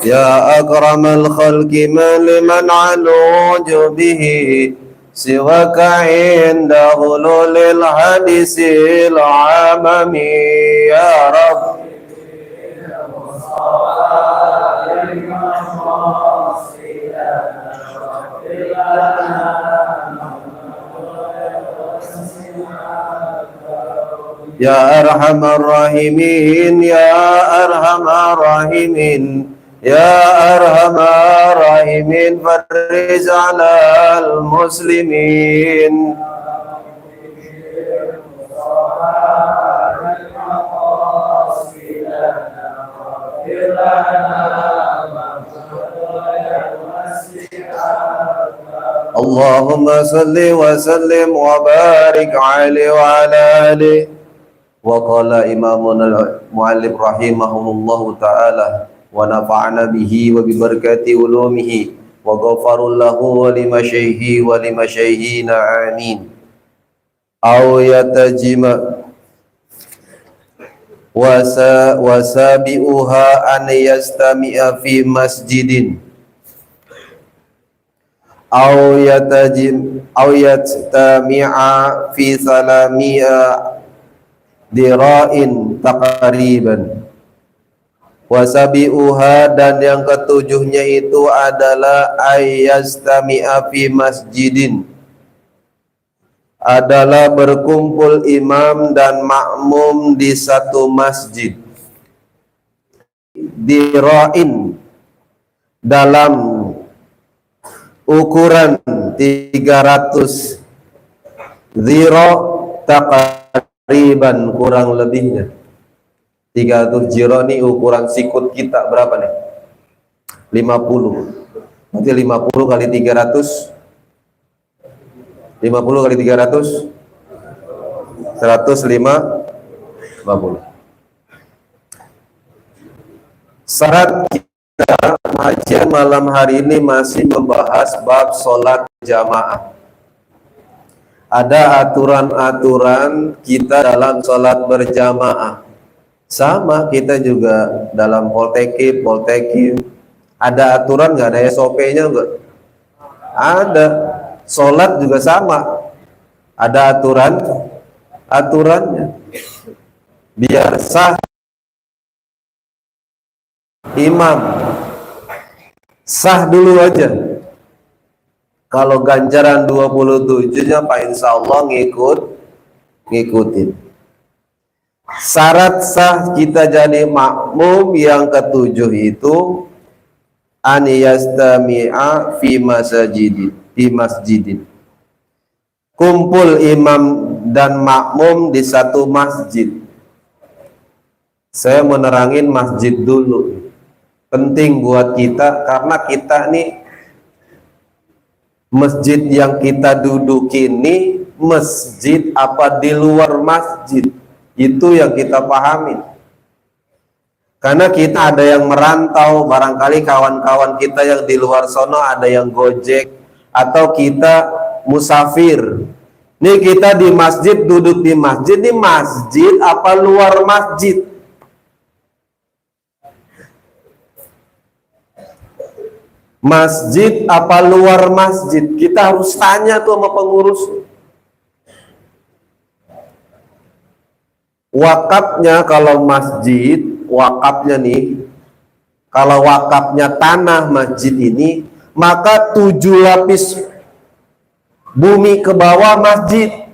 يا أكرم الخلق ما لمن علوج به سواك عند غلول الحديث العمم يا رب يا أرحم الراحمين يا أرحم الراحمين يا أرحم الراحمين فرج على المسلمين اللهم صل وسلم وبارك عليه وعلى آله. وقال إمامنا المؤلف رحمه الله تعالى ونفعنا به وببركات علومه وغفر له ولمشايخه ولمشايخنا آمين. أو يتجمع وسابئها أن يستمع في مسجد أو يجتمع في سلامية dira'in taqriban. Wasabi'uha, dan yang ketujuhnya itu adalah ayyastami'a fi masjidin, adalah berkumpul imam dan makmum di satu masjid. Dira'in, dalam ukuran 300 zira taqriban, kurang lebihnya 300 zira. Ini ukuran sikut kita berapa nih? 50. Berarti 50 kali 300, 50 kali 300 150. Syarat kita kajian malam hari ini masih membahas bab sholat jamaah. Ada aturan-aturan kita dalam sholat berjamaah. Sama kita juga dalam poltekip ada aturan nggak? Ada SOP-nya nggak? Ada. Sholat juga sama, ada aturannya. Biar sah imam, sah dulu aja. Kalau ganjaran 27-nya Pak insya Allah ngikutin. Syarat sah kita jadi makmum yang ketujuh itu an yastami'a fi masjidin. Kumpul imam dan makmum di satu masjid. Saya menerangin masjid dulu. Penting buat kita karena kita nih masjid yang kita duduki ini masjid apa di luar masjid, itu yang kita pahami. Karena kita ada yang merantau, barangkali kawan-kawan kita yang di luar sono ada yang gojek, atau kita musafir. Nih kita di masjid, duduk di masjid, ini masjid apa luar masjid? Masjid apa luar masjid? Kita harus tanya tuh sama pengurus. Wakafnya kalau masjid, wakafnya nih, kalau wakafnya tanah masjid ini, maka 7 lapis bumi ke bawah masjid,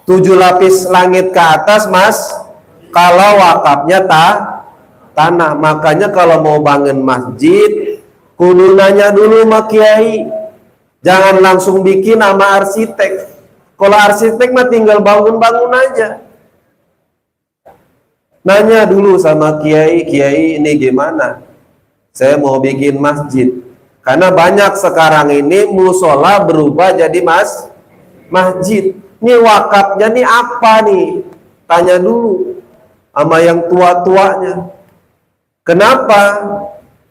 7 lapis langit ke atas kalau wakafnya tanah. Makanya kalau mau bangun masjid, kudu nanya dulu sama kiai, jangan langsung bikin sama arsitek. Kalau arsitek mah tinggal bangun-bangun aja. Nanya dulu sama kiai, kiai ini gimana? Saya mau bikin masjid. Karena banyak sekarang ini musola berubah jadi masjid. Ini wakafnya nih apa nih? Tanya dulu sama yang tua-tuanya. Kenapa?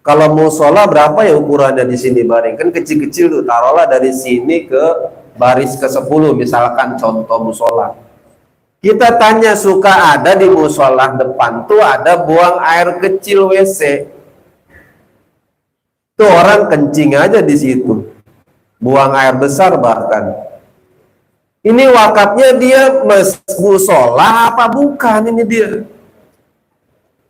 Kalau musola berapa ya ukurannya di sini Baring? Kan kecil-kecil tuh, taruhlah dari sini ke baris ke-10 misalkan contoh musola. Kita tanya, suka ada di musola depan tuh ada buang air kecil WC. Tuh orang kencing aja di situ, buang air besar bahkan. Ini wakafnya dia musola apa bukan ini dia?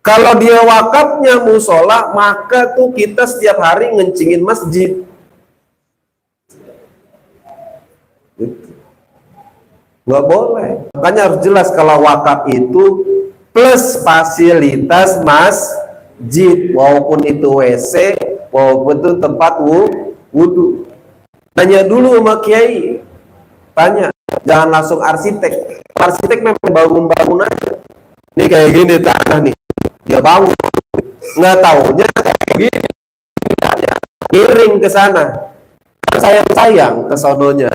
Kalau dia wakafnya musola, maka tuh kita setiap hari ngencingin masjid. Nggak boleh. Makanya harus jelas kalau wakaf itu plus fasilitas masjid, walaupun itu WC, walaupun itu tempat wudhu. Tanya dulu sama kiai, tanya, jangan langsung arsitek. Arsitek memang bangun-bangun aja. Ini kayak gini tanah nih, dia bangun, nggak taunya kayak gini, miring ke sana. Sayang ke sononya.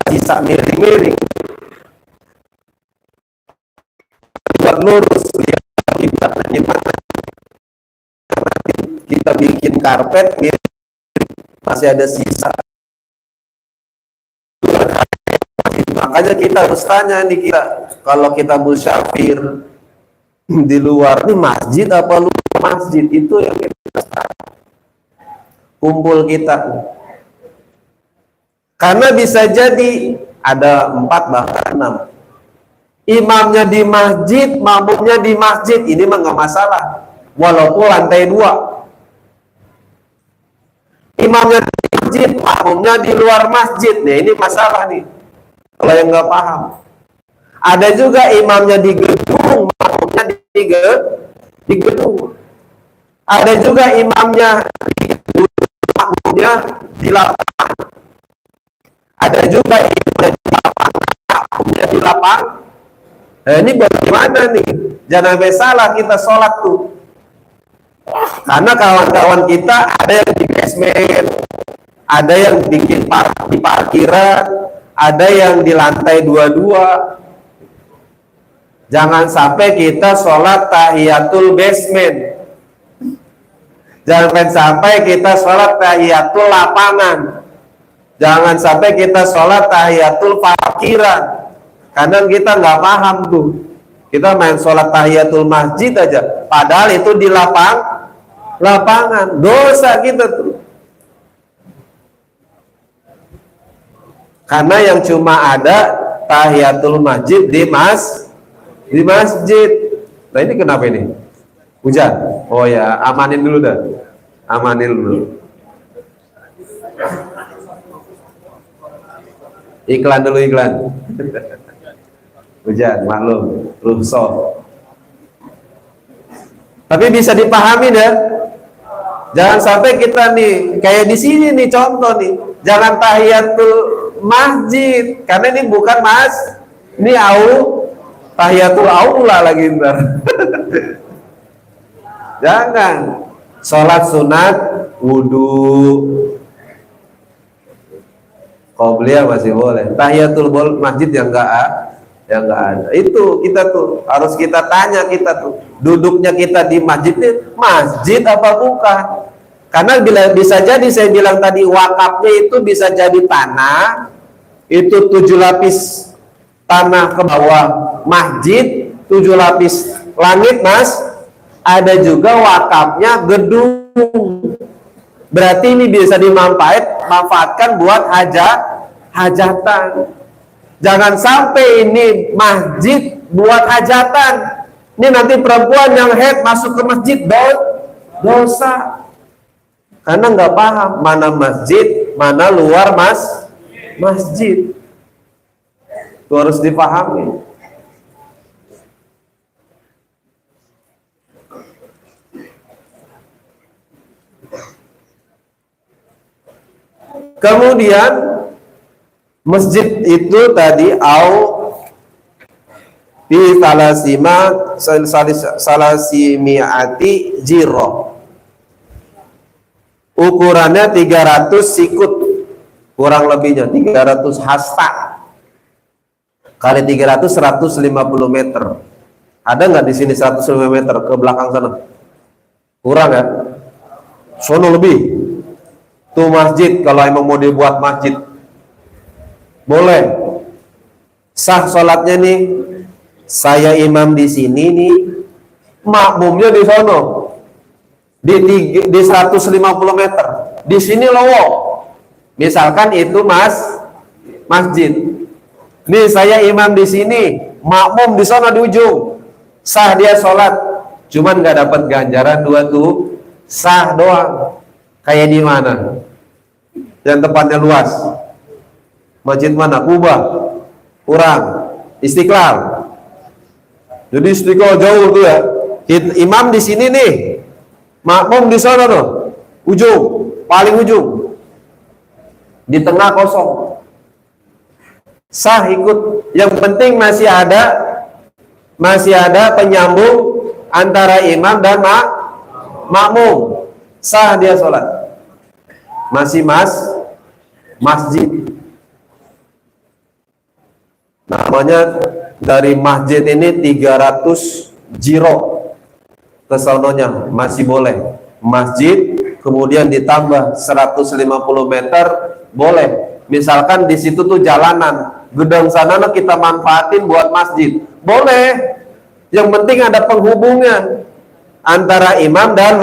Sisa miring-miring buat lurus lihat kita gimana, kita bikin karpet miring, masih ada sisa. Makanya kita harus tanya nih, kita kalau kita musyafir di luar, ini masjid apa luar masjid, itu yang kita kumpul kita. Karena bisa jadi ada 4 bahkan 6. Imamnya di masjid, makmumnya di masjid, ini mah nggak masalah. Walaupun lantai 2. Imamnya di masjid, makmumnya di luar masjid. Nah ini masalah nih. Kalau yang nggak paham. Ada juga imamnya di gedung, makmumnya di gedung. Ada juga imamnya di gedung, makmumnya di lapangan. Ada juga di lapang. Nah, ini bagaimana nih? Jangan sampai salah kita sholat tuh. Karena kawan-kawan kita ada yang di basement, ada yang bikin di parkiran, ada yang di lantai 22. Jangan sampai kita sholat tahiyatul basement. Jangan sampai kita sholat tahiyatul lapangan. Jangan sampai kita sholat tahiyatul parkiran, karena kita nggak paham tuh. Kita main sholat tahiyatul masjid aja, padahal itu di lapangan. Dosa kita tuh. Karena yang cuma ada tahiyatul masjid di masjid. Nah ini kenapa ini? Hujan? Oh ya, amanin dulu dah. Amanin dulu. Iklan dulu, iklan. Hujan, maklum, rusuh. Tapi bisa dipahami ya. Jangan sampai kita nih kayak di sini nih contoh nih. Jangan tahiyatul masjid, karena ini bukan ini tahiyatul aula lagi ntar. Jangan. Sholat sunat wudhu. Qobliyah masih boleh. Tahiyatul masjid yang enggak ada. Itu kita tuh harus kita tanya, kita tuh duduknya kita di masjid ini masjid apa bukan? Karena bisa jadi saya bilang tadi wakafnya itu bisa jadi tanah, itu 7 lapis tanah ke bawah masjid, 7 lapis langit mas. Ada juga wakafnya gedung. Berarti ini bisa dimanfaatkan buat hajatan. Jangan sampai ini masjid buat hajatan. Ini nanti perempuan yang haid masuk ke masjid dosa. Karena nggak paham mana masjid, mana luar masjid. Itu harus dipahami. Kemudian masjid itu tadi fi salasimiati jiro, ukurannya 300 sikut, kurang lebihnya 300 hasta kali 300 150 meter. Ada nggak di sini 150 meter ke belakang sana? Kurang ya? Sono lebih. Tuh masjid, kalau emang mau dibuat masjid boleh. Sah sholatnya nih. Saya imam di sini nih, makmumnya di sono di 150 meter. Di sini lowong. Misalkan itu masjid. Nih saya imam di sini, makmum di sana di ujung. Sah dia sholat, cuman nggak dapat ganjaran 2 tuh, sah doang. Kayak di mana? Yang tempatnya luas. Masjid mana? Kubah. Kurang. Istiqlal. Jadi Istiqlal jauh tuh ya. Imam di sini nih, makmum di sana tuh, ujung, paling ujung. Di tengah kosong. Sah ikut. Yang penting masih ada penyambung antara imam dan makmum. Sah dia sholat. Masih masjid. Namanya dari masjid ini 300 jiro ke sononya masih boleh. Masjid kemudian ditambah 150 meter boleh. Misalkan di situ tuh jalanan, gedung sana kita manfaatin buat masjid, boleh. Yang penting ada penghubungnya antara imam dan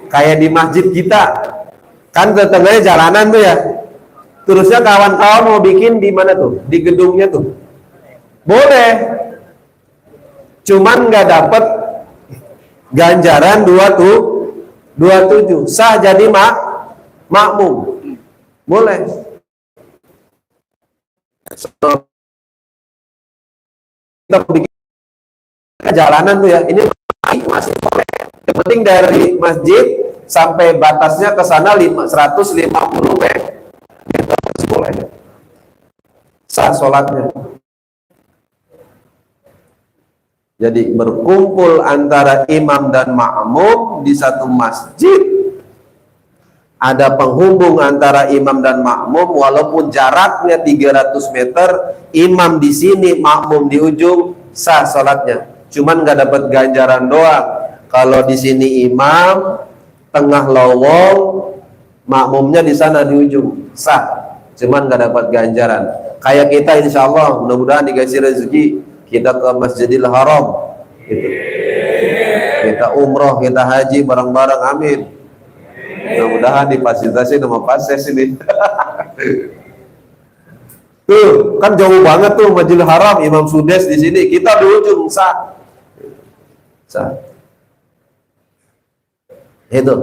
kayak di masjid kita kan tetangnya jalanan tuh ya. Terusnya kawan-kawan mau bikin di mana tuh? Di gedungnya tuh, boleh. Cuman nggak dapet ganjaran 27, sah jadi makmum, boleh. Kita bikin jalanan tuh ya, ini masih boleh. Yang penting dari masjid sampai batasnya ke sana 150 meter, masih boleh. Sah sholatnya. Jadi berkumpul antara imam dan makmum di satu masjid. Ada penghubung antara imam dan makmum, walaupun jaraknya 300 meter, imam di sini, makmum di ujung, sah sholatnya. Cuman nggak dapat ganjaran doang. Kalau di sini imam, tengah lowong, makmumnya di sana di ujung, sah. Cuman nggak dapat ganjaran. Kayak kita insya Allah, mudah-mudahan dikasih rezeki, kita ke Masjidil Haram, gitu. Kita umroh, kita haji bareng-bareng, amin. Mudah-mudahan difasilitasi nama pases ini. Tuh, kan jauh banget tuh Masjidil Haram, Imam Sudes di sini, kita di ujung, sah. Sah. Itu.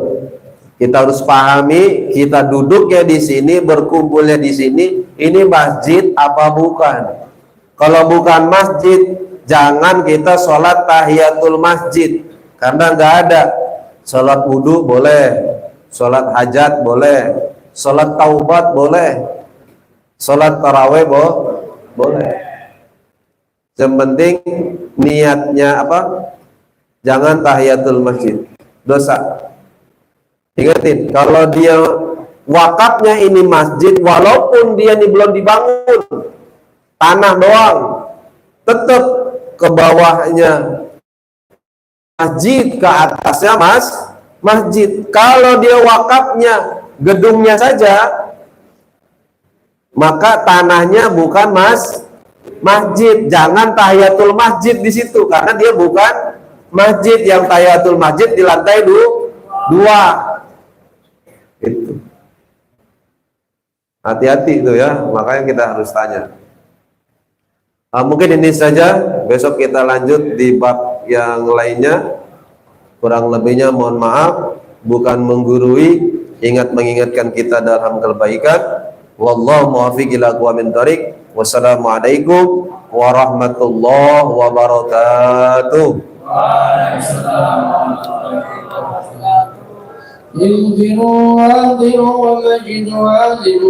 Kita harus pahami, kita duduknya di sini, berkumpulnya di sini, ini masjid apa bukan? Kalau bukan masjid, jangan kita sholat tahiyatul masjid, karena nggak ada. Sholat wudhu boleh, sholat hajat boleh, sholat taubat boleh, sholat taraweh boleh. Yang penting niatnya apa? Jangan tahiyatul masjid, dosa. Ingatin, kalau dia wakafnya ini masjid, walaupun dia ini belum dibangun, tanah doang, tetap ke bawahnya masjid, ke atasnya masjid. Kalau dia wakafnya gedungnya saja, maka tanahnya bukan masjid. Jangan tahiyatul masjid di situ, karena dia bukan masjid. Yang tahiyatul masjid di lantai 2. Itu hati-hati itu ya, makanya kita harus tanya. Mungkin ini saja, besok kita lanjut di bab yang lainnya. Kurang lebihnya mohon maaf, bukan menggurui, mengingatkan kita dalam kebaikan. Wallahu muwaffiq ila aqwamit thoriq. Wassalamualaikum warahmatullahi wabarakatuh. Waalaikumsalam warahmatullahi wabarakatuh.